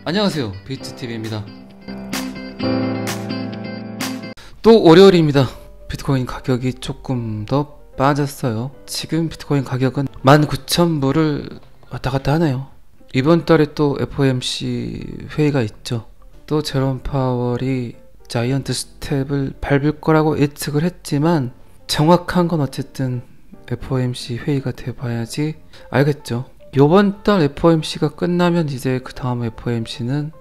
안녕하세요, 비트TV입니다. 또 월요일입니다. 비트코인 가격이 조금 더 빠졌어요. 지금 비트코인 가격은 19,000불을 왔다갔다 하네요. 이번 달에 또 FOMC 회의가 있죠. 또 제롬 파월이 자이언트 스텝을 밟을 거라고 예측을 했지만 정확한 건 어쨌든 FOMC 회의가 돼봐야지 알겠죠. 요번 달 FOMC가 끝나면 이제 그 다음 FOMC는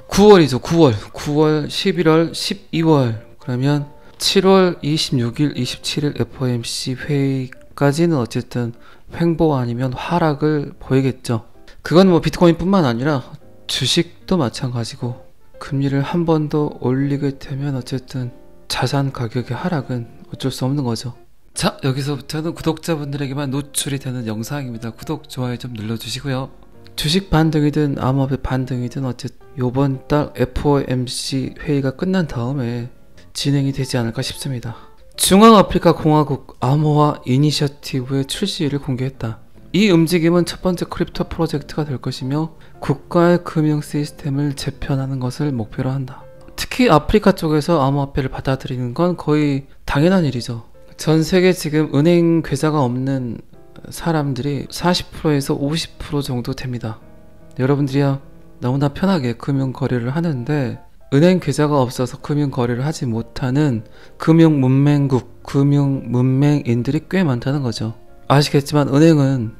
9월이죠. 9월, 11월, 12월, 그러면 7월 26일, 27일 FOMC 회의까지는 어쨌든 횡보 아니면 하락을 보이겠죠. 그건 뭐 비트코인 뿐만 아니라 주식도 마찬가지고, 금리를 한 번 더 올리게 되면 어쨌든 자산 가격의 하락은 어쩔 수 없는 거죠. 자, 여기서부터는 구독자분들에게만 노출이 되는 영상입니다. 구독, 좋아요 좀 눌러주시고요. 주식 반등이든 암호화폐 반등이든 어쨌든 요번 달 FOMC 회의가 끝난 다음에 진행이 되지 않을까 싶습니다. 중앙아프리카 공화국 암호화 이니셔티브의 출시일을 공개했다. 이 움직임은 첫 번째 크립토 프로젝트가 될 것이며 국가의 금융 시스템을 재편하는 것을 목표로 한다. 특히 아프리카 쪽에서 암호화폐를 받아들이는 건 거의 당연한 일이죠. 전 세계 지금 은행 계좌가 없는 사람들이 40%에서 50% 정도 됩니다. 여러분들이야 너무나 편하게 금융 거래를 하는데, 은행 계좌가 없어서 금융 거래를 하지 못하는 금융 문맹국, 금융 문맹인들이 꽤 많다는 거죠. 아시겠지만 은행은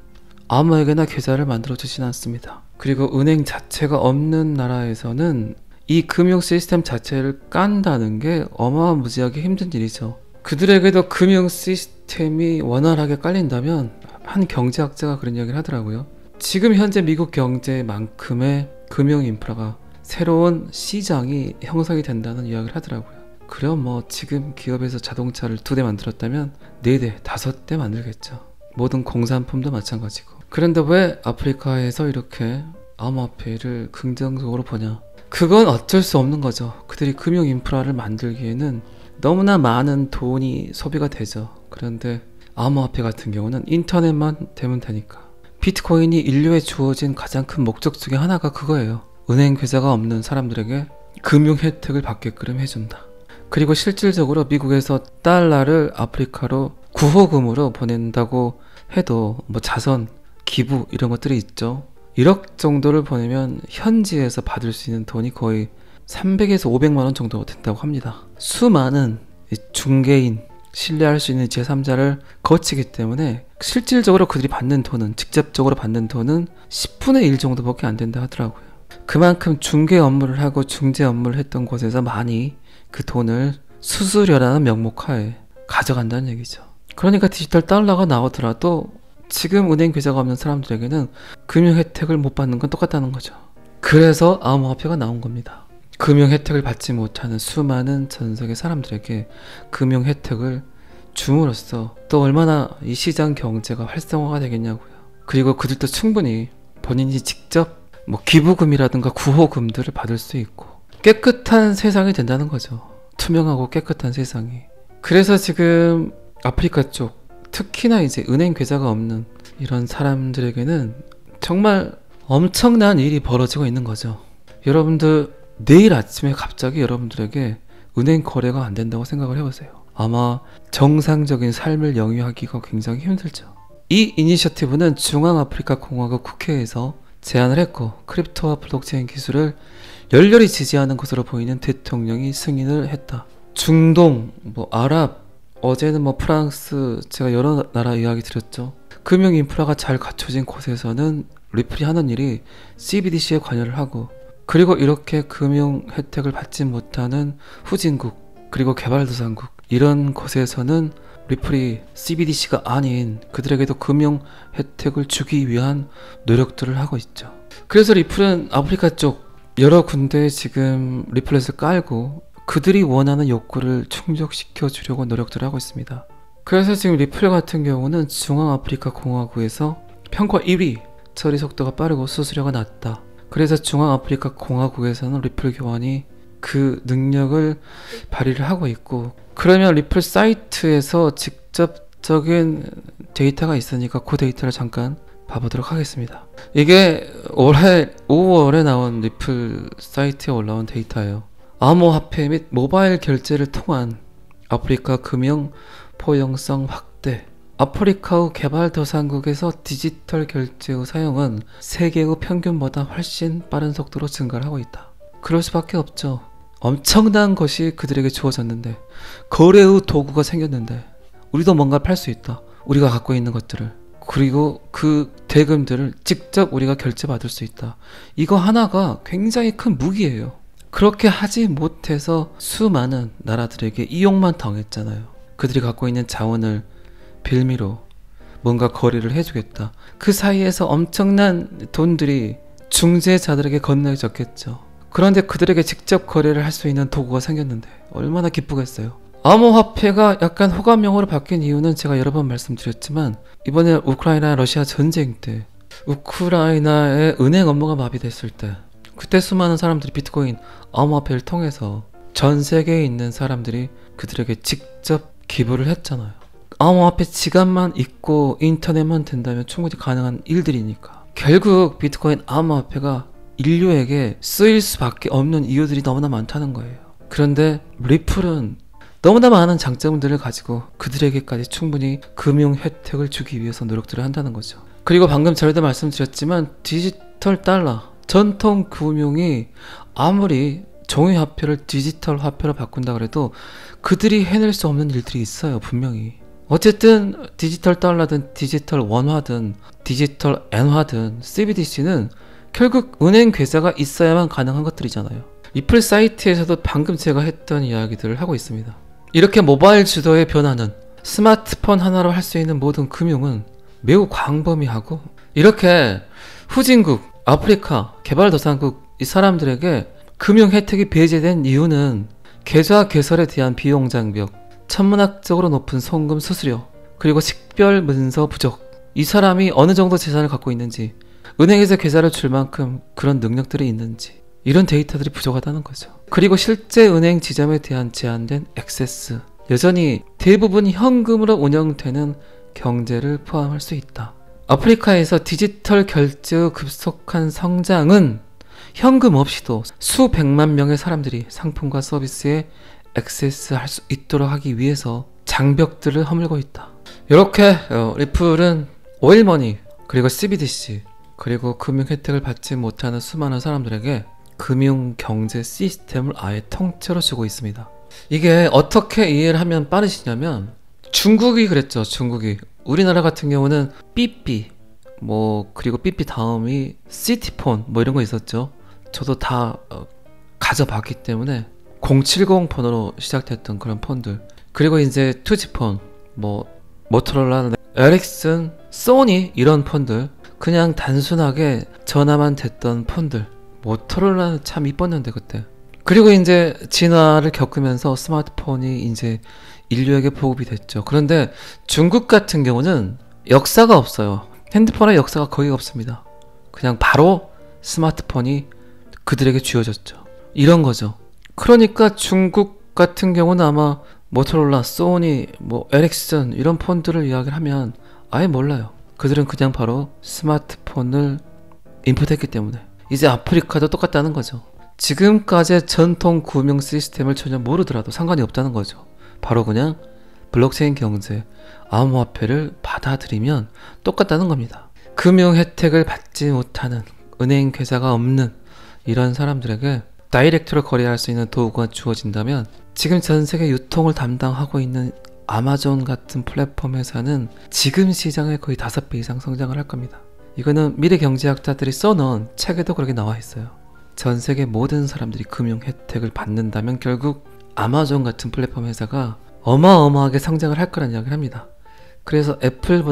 아무에게나 계좌를 만들어 주진 않습니다. 그리고 은행 자체가 없는 나라에서는 이 금융 시스템 자체를 깐다는 게 어마무지하게 힘든 일이죠. 그들에게도 금융 시스템이 원활하게 깔린다면, 한 경제학자가 그런 이야기를 하더라고요. 지금 현재 미국 경제만큼의 금융 인프라가 새로운 시장이 형성이 된다는 이야기를 하더라고요. 그럼 뭐 지금 기업에서 자동차를 2대 만들었다면 4대, 5대 만들겠죠. 모든 공산품도 마찬가지고. 그런데 왜 아프리카에서 이렇게 암호화폐를 긍정적으로 보냐? 그건 어쩔 수 없는 거죠. 그들이 금융 인프라를 만들기에는 너무나 많은 돈이 소비가 되죠. 그런데 암호화폐 같은 경우는 인터넷만 되면 되니까. 비트코인이 인류에 주어진 가장 큰 목적 중에 하나가 그거예요. 은행 계좌가 없는 사람들에게 금융 혜택을 받게끔 해준다. 그리고 실질적으로 미국에서 달러를 아프리카로 구호금으로 보낸다고 해도 뭐 자선, 기부 이런 것들이 있죠. 1억 정도를 보내면 현지에서 받을 수 있는 돈이 거의 300에서 500만원 정도 된다고 합니다. 수많은 중개인, 신뢰할 수 있는 제3자를 거치기 때문에 실질적으로 그들이 받는 돈은, 직접적으로 받는 돈은 10분의 1 정도밖에 안 된다 하더라고요. 그만큼 중개 업무를 하고 중재 업무를 했던 곳에서 많이 그 돈을 수수료라는 명목하에 가져간다는 얘기죠. 그러니까 디지털 달러가 나오더라도 지금 은행 계좌가 없는 사람들에게는 금융 혜택을 못 받는 건 똑같다는 거죠. 그래서 암호화폐가 나온 겁니다. 금융 혜택을 받지 못하는 수많은 전 세계 사람들에게 금융 혜택을 줌으로써 또 얼마나 이 시장 경제가 활성화가 되겠냐고요. 그리고 그들도 충분히 본인이 직접 뭐 기부금이라든가 구호금들을 받을 수 있고 깨끗한 세상이 된다는 거죠. 투명하고 깨끗한 세상이. 그래서 지금 아프리카 쪽, 특히나 이제 은행 계좌가 없는 이런 사람들에게는 정말 엄청난 일이 벌어지고 있는 거죠. 여러분들 내일 아침에 갑자기 여러분들에게 은행 거래가 안 된다고 생각을 해보세요. 아마 정상적인 삶을 영위하기가 굉장히 힘들죠. 이 이니셔티브는 중앙아프리카 공화국 국회에서 제안을 했고, 크립토와 블록체인 기술을 열렬히 지지하는 것으로 보이는 대통령이 승인을 했다. 중동, 아랍, 어제는 프랑스, 제가 여러 나라 이야기 드렸죠. 금융 인프라가 잘 갖춰진 곳에서는 리플이 하는 일이 CBDC에 관여를 하고, 그리고 이렇게 금융 혜택을 받지 못하는 후진국, 그리고 개발도상국, 이런 곳에서는 리플이 CBDC가 아닌 그들에게도 금융 혜택을 주기 위한 노력들을 하고 있죠. 그래서 리플은 아프리카 쪽 여러 군데에 지금 리플렛을 깔고 그들이 원하는 욕구를 충족시켜 주려고 노력들을 하고 있습니다. 그래서 지금 리플 같은 경우는 중앙아프리카 공화국에서 평가 1위, 처리 속도가 빠르고 수수료가 낮다. 그래서 중앙아프리카 공화국에서는 리플 교환이 그 능력을 발휘를 하고 있고, 그러면 리플 사이트에서 직접적인 데이터가 있으니까 그 데이터를 잠깐 봐보도록 하겠습니다. 이게 올해 5월에 나온 리플 사이트에 올라온 데이터예요. 암호화폐 및 모바일 결제를 통한 아프리카 금융 포용성 확대. 아프리카의 개발도상국에서 디지털 결제의 사용은 세계의 평균보다 훨씬 빠른 속도로 증가를 하고 있다. 그럴 수밖에 없죠. 엄청난 것이 그들에게 주어졌는데, 거래의 도구가 생겼는데, 우리도 뭔가 팔 수 있다. 우리가 갖고 있는 것들을. 그리고 그 대금들을 직접 우리가 결제받을 수 있다. 이거 하나가 굉장히 큰 무기예요. 그렇게 하지 못해서 수많은 나라들에게 이용만 당했잖아요. 그들이 갖고 있는 자원을 빌미로 뭔가 거래를 해주겠다. 그 사이에서 엄청난 돈들이 중재자들에게 건네졌겠죠. 그런데 그들에게 직접 거래를 할 수 있는 도구가 생겼는데 얼마나 기쁘겠어요. 암호화폐가 약간 호감형으로 바뀐 이유는 제가 여러 번 말씀드렸지만, 이번에 우크라이나 러시아 전쟁 때 우크라이나의 은행 업무가 마비됐을 때, 그때 수많은 사람들이 비트코인 암호화폐를 통해서 전 세계에 있는 사람들이 그들에게 직접 기부를 했잖아요. 암호화폐 지갑만 있고 인터넷만 된다면 충분히 가능한 일들이니까. 결국 비트코인 암호화폐가 인류에게 쓰일 수밖에 없는 이유들이 너무나 많다는 거예요. 그런데 리플은 너무나 많은 장점들을 가지고 그들에게까지 충분히 금융 혜택을 주기 위해서 노력들을 한다는 거죠. 그리고 방금 전에도 말씀드렸지만 디지털 달러, 전통 금융이 아무리 종이 화폐를 디지털 화폐로 바꾼다 그래도 그들이 해낼 수 없는 일들이 있어요. 분명히. 어쨌든 디지털 달러든 디지털 원화든 디지털 엔화든 CBDC는 결국 은행 계좌가 있어야만 가능한 것들이잖아요. 리플 사이트에서도 방금 제가 했던 이야기들을 하고 있습니다. 이렇게 모바일 주도의 변화는 스마트폰 하나로 할 수 있는 모든 금융은 매우 광범위하고, 이렇게 후진국, 아프리카, 개발도상국 이 사람들에게 금융 혜택이 배제된 이유는 계좌 개설에 대한 비용 장벽, 천문학적으로 높은 송금 수수료, 그리고 식별 문서 부족, 이 사람이 어느 정도 재산을 갖고 있는지, 은행에서 계좌를 줄 만큼 그런 능력들이 있는지, 이런 데이터들이 부족하다는 거죠. 그리고 실제 은행 지점에 대한 제한된 액세스, 여전히 대부분 현금으로 운영되는 경제를 포함할 수 있다. 아프리카에서 디지털 결제의 급속한 성장은 현금 없이도 수백만 명의 사람들이 상품과 서비스에 액세스할 수 있도록 하기 위해서 장벽들을 허물고 있다. 이렇게 리플은 오일머니, 그리고 CBDC, 그리고 금융 혜택을 받지 못하는 수많은 사람들에게 금융 경제 시스템을 아예 통째로 주고 있습니다. 이게 어떻게 이해를 하면 빠르시냐면, 중국이 그랬죠. 중국이. 우리나라 같은 경우는 삐삐, 그리고 삐삐 다음이 시티폰 이런 거 있었죠. 저도 다 가져봤기 때문에 070 번호로 시작됐던 그런 폰들, 그리고 이제 투지폰, 모토로라, 에릭슨, 소니 이런 폰들, 그냥 단순하게 전화만 됐던 폰들. 모토로라는 참 이뻤는데 그때. 그리고 이제 진화를 겪으면서 스마트폰이 이제 인류에게 보급이 됐죠. 그런데 중국 같은 경우는 역사가 없어요. 핸드폰의 역사가 거의 없습니다. 그냥 바로 스마트폰이 그들에게 쥐어졌죠. 이런 거죠. 그러니까 중국 같은 경우는 아마 모토로라, 소니, 에릭슨 이런 폰들을 이야기를 하면 아예 몰라요. 그들은 그냥 바로 스마트폰을 인풋했기 때문에. 이제 아프리카도 똑같다는 거죠. 지금까지의 전통 금융 시스템을 전혀 모르더라도 상관이 없다는 거죠. 바로 그냥 블록체인 경제, 암호화폐를 받아들이면 똑같다는 겁니다. 금융 혜택을 받지 못하는, 은행 계좌가 없는 이런 사람들에게 다이렉트로 거래할 수 있는 도구가 주어진다면, 지금 전 세계 유통을 담당하고 있는 아마존 같은 플랫폼 회사는 지금 시장의 거의 5배 이상 성장을 할 겁니다. 이거는 미래 경제학자들이 써놓은 책에도 그렇게 나와 있어요. 전 세계 모든 사람들이 금융 혜택을 받는다면 결국 아마존 같은 플랫폼 회사가 어마어마하게 성장을 할 거라는 이야기를 합니다. 그래서 애플을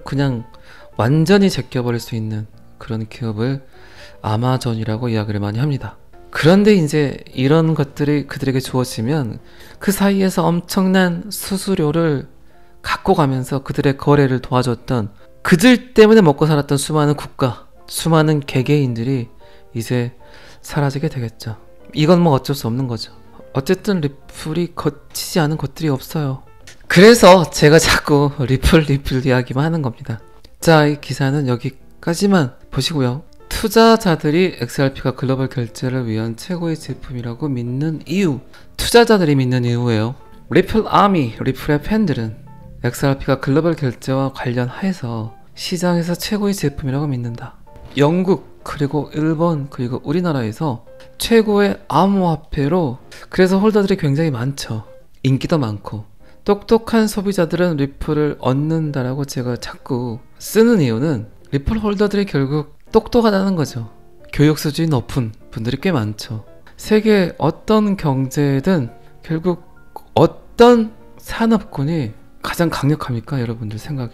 그냥 완전히 제껴버릴 수 있는 그런 기업을 아마존이라고 이야기를 많이 합니다. 그런데 이제 이런 것들이 그들에게 주어지면 그 사이에서 엄청난 수수료를 갖고 가면서 그들의 거래를 도와줬던, 그들 때문에 먹고 살았던 수많은 국가, 수많은 개개인들이 이제 사라지게 되겠죠. 이건 어쩔 수 없는 거죠. 어쨌든 리플이 거치지 않은 것들이 없어요. 그래서 제가 자꾸 리플 이야기만 하는 겁니다. 자, 이 기사는 여기까지만 보시고요. 투자자들이 XRP가 글로벌 결제를 위한 최고의 제품이라고 믿는 이유, 투자자들이 믿는 이유예요. 리플 아미, 리플의 팬들은 XRP가 글로벌 결제와 관련해서 시장에서 최고의 제품이라고 믿는다. 영국, 그리고 일본, 그리고 우리나라에서 최고의 암호화폐로, 그래서 홀더들이 굉장히 많죠. 인기도 많고. 똑똑한 소비자들은 리플을 얻는다라고 제가 자꾸 쓰는 이유는 리플 홀더들이 결국 똑똑하다는 거죠. 교육 수준이 높은 분들이 꽤 많죠. 세계 어떤 경제든 결국 어떤 산업군이 가장 강력합니까? 여러분들 생각에.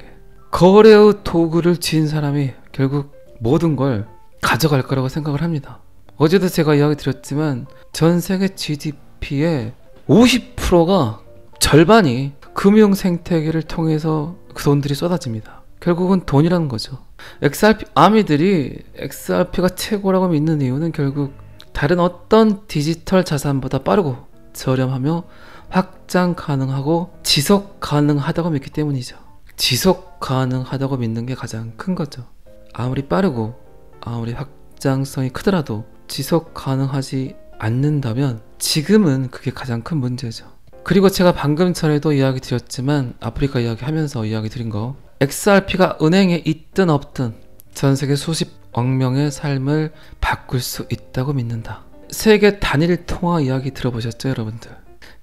거래의 도구를 쥔 사람이 결국 모든 걸 가져갈 거라고 생각을 합니다. 어제도 제가 이야기 드렸지만 전 세계 GDP의 50%가 절반이 금융 생태계를 통해서 그 돈들이 쏟아집니다. 결국은 돈이라는 거죠. XRP 아미들이 XRP가 최고라고 믿는 이유는 결국 다른 어떤 디지털 자산보다 빠르고 저렴하며 확장 가능하고 지속 가능하다고 믿기 때문이죠. 지속 가능하다고 믿는 게 가장 큰 거죠. 아무리 빠르고 아무리 확장성이 크더라도 지속 가능하지 않는다면 지금은 그게 가장 큰 문제죠. 그리고 제가 방금 전에도 이야기 드렸지만 아프리카 이야기 하면서 이야기 드린 거, XRP가 은행에 있든 없든 전 세계 수십억 명의 삶을 바꿀 수 있다고 믿는다. 세계 단일 통화 이야기 들어보셨죠, 여러분들?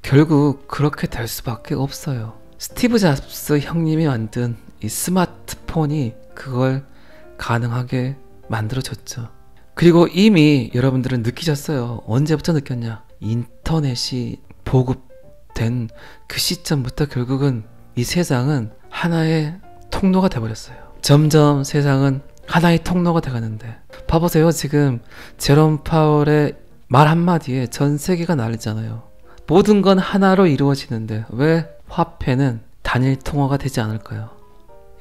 결국 그렇게 될 수밖에 없어요. 스티브 잡스 형님이 만든 이 스마트폰이 그걸 가능하게 만들어졌죠. 그리고 이미 여러분들은 느끼셨어요. 언제부터 느꼈냐? 인터넷이 보급된 그 시점부터 결국은 이 세상은 하나의 통로가 돼버렸어요. 점점 세상은 하나의 통로가 돼가는데, 봐보세요. 지금 제롬 파월의 말 한마디에 전 세계가 난리잖아요. 모든 건 하나로 이루어지는데 왜 화폐는 단일 통화가 되지 않을까요?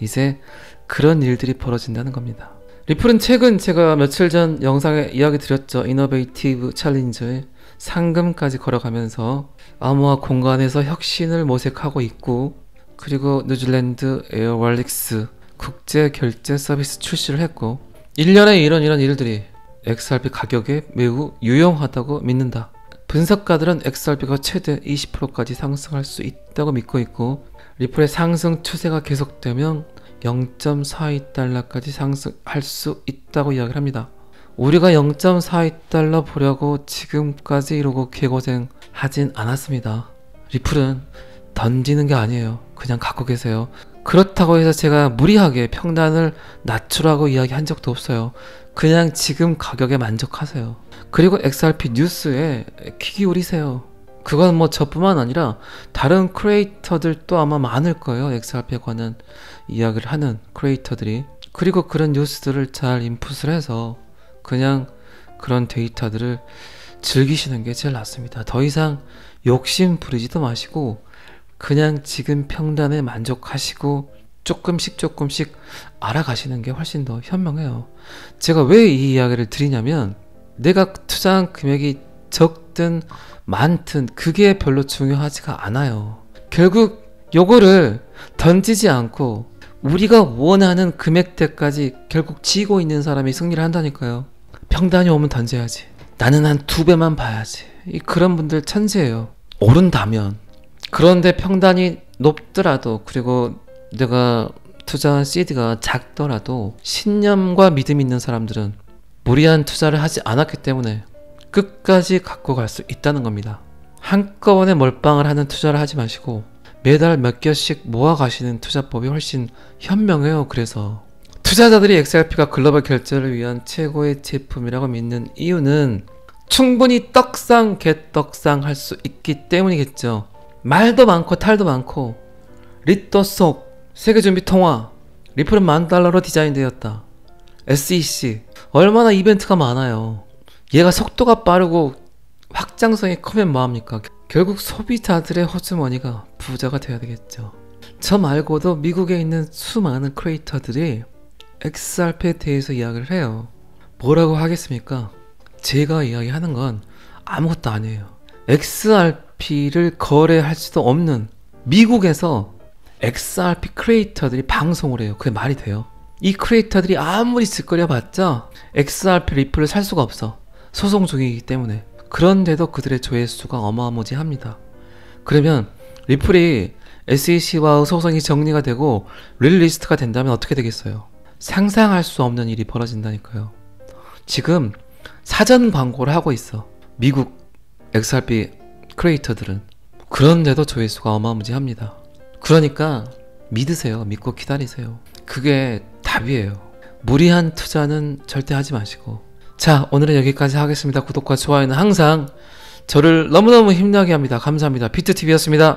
이제 그런 일들이 벌어진다는 겁니다. 리플은 최근 제가 며칠 전 영상에 이야기 드렸죠. 이너베이티브 챌린저에 상금까지 걸어가면서 암호화 공간에서 혁신을 모색하고 있고, 그리고 뉴질랜드 에어왈릭스 국제 결제 서비스 출시를 했고, 1년에 이런 일들이 XRP 가격에 매우 유용하다고 믿는다. 분석가들은 XRP가 최대 20%까지 상승할 수 있다고 믿고 있고, 리플의 상승 추세가 계속되면 0.42달러까지 상승할 수 있다고 이야기를 합니다. 우리가 0.42달러 보려고 지금까지 이러고 개고생 하진 않았습니다. 리플은 던지는 게 아니에요. 그냥 갖고 계세요. 그렇다고 해서 제가 무리하게 평단을 낮추라고 이야기한 적도 없어요. 그냥 지금 가격에 만족하세요. 그리고 XRP 뉴스에 귀 기울이세요. 그건 뭐 저뿐만 아니라 다른 크리에이터들도 아마 많을 거예요. XRP에 관한 이야기를 하는 크리에이터들이. 그리고 그런 뉴스들을 잘 인풋을 해서 그냥 그런 데이터들을 즐기시는 게 제일 낫습니다. 더 이상 욕심 부리지도 마시고 그냥 지금 평단에 만족하시고 조금씩 알아가시는 게 훨씬 더 현명해요. 제가 왜 이 이야기를 드리냐면, 내가 투자한 금액이 적든 많든 그게 별로 중요하지가 않아요. 결국 요거를 던지지 않고 우리가 원하는 금액대까지 결국 쥐고 있는 사람이 승리를 한다니까요. 평단이 오면 던져야지. 나는 한 2배만 봐야지. 그런 분들 천재예요. 오른다면. 그런데 평단이 높더라도, 그리고 내가 투자한 CD가 작더라도 신념과 믿음 있는 사람들은 무리한 투자를 하지 않았기 때문에 끝까지 갖고 갈 수 있다는 겁니다. 한꺼번에 몰빵을 하는 투자를 하지 마시고 매달 몇 개씩 모아 가시는 투자법이 훨씬 현명해요. 그래서 투자자들이 XRP가 글로벌 결제를 위한 최고의 제품이라고 믿는 이유는 충분히 떡상 개떡상 할 수 있기 때문이겠죠. 말도 많고 탈도 많고 리또 속 세계준비 통화, 리플은 $10,000로 디자인되었다. SEC 얼마나 이벤트가 많아요. 얘가 속도가 빠르고 확장성이 크면 뭐합니까? 결국 소비자들의 호주머니가 부자가 돼야 되겠죠. 저 말고도 미국에 있는 수많은 크리에이터들이 XRP에 대해서 이야기를 해요. 뭐라고 하겠습니까? 제가 이야기하는 건 아무것도 아니에요. XRP를 거래할 수도 없는 미국에서 XRP 크리에이터들이 방송을 해요. 그게 말이 돼요? 이 크리에이터들이 아무리 짓거려봤자 XRP 리플을 살 수가 없어. 소송 중이기 때문에. 그런데도 그들의 조회수가 어마어마합니다. 그러면 리플이 SEC와 소송이 정리가 되고 릴리스트가 된다면 어떻게 되겠어요? 상상할 수 없는 일이 벌어진다니까요. 지금 사전 광고를 하고 있어. 미국 XRP 크리에이터들은. 그런데도 조회수가 어마무지합니다. 그러니까 믿으세요. 믿고 기다리세요. 그게 답이에요. 무리한 투자는 절대 하지 마시고. 자, 오늘은 여기까지 하겠습니다. 구독과 좋아요는 항상 저를 너무너무 힘나게 합니다. 감사합니다. 비트TV였습니다.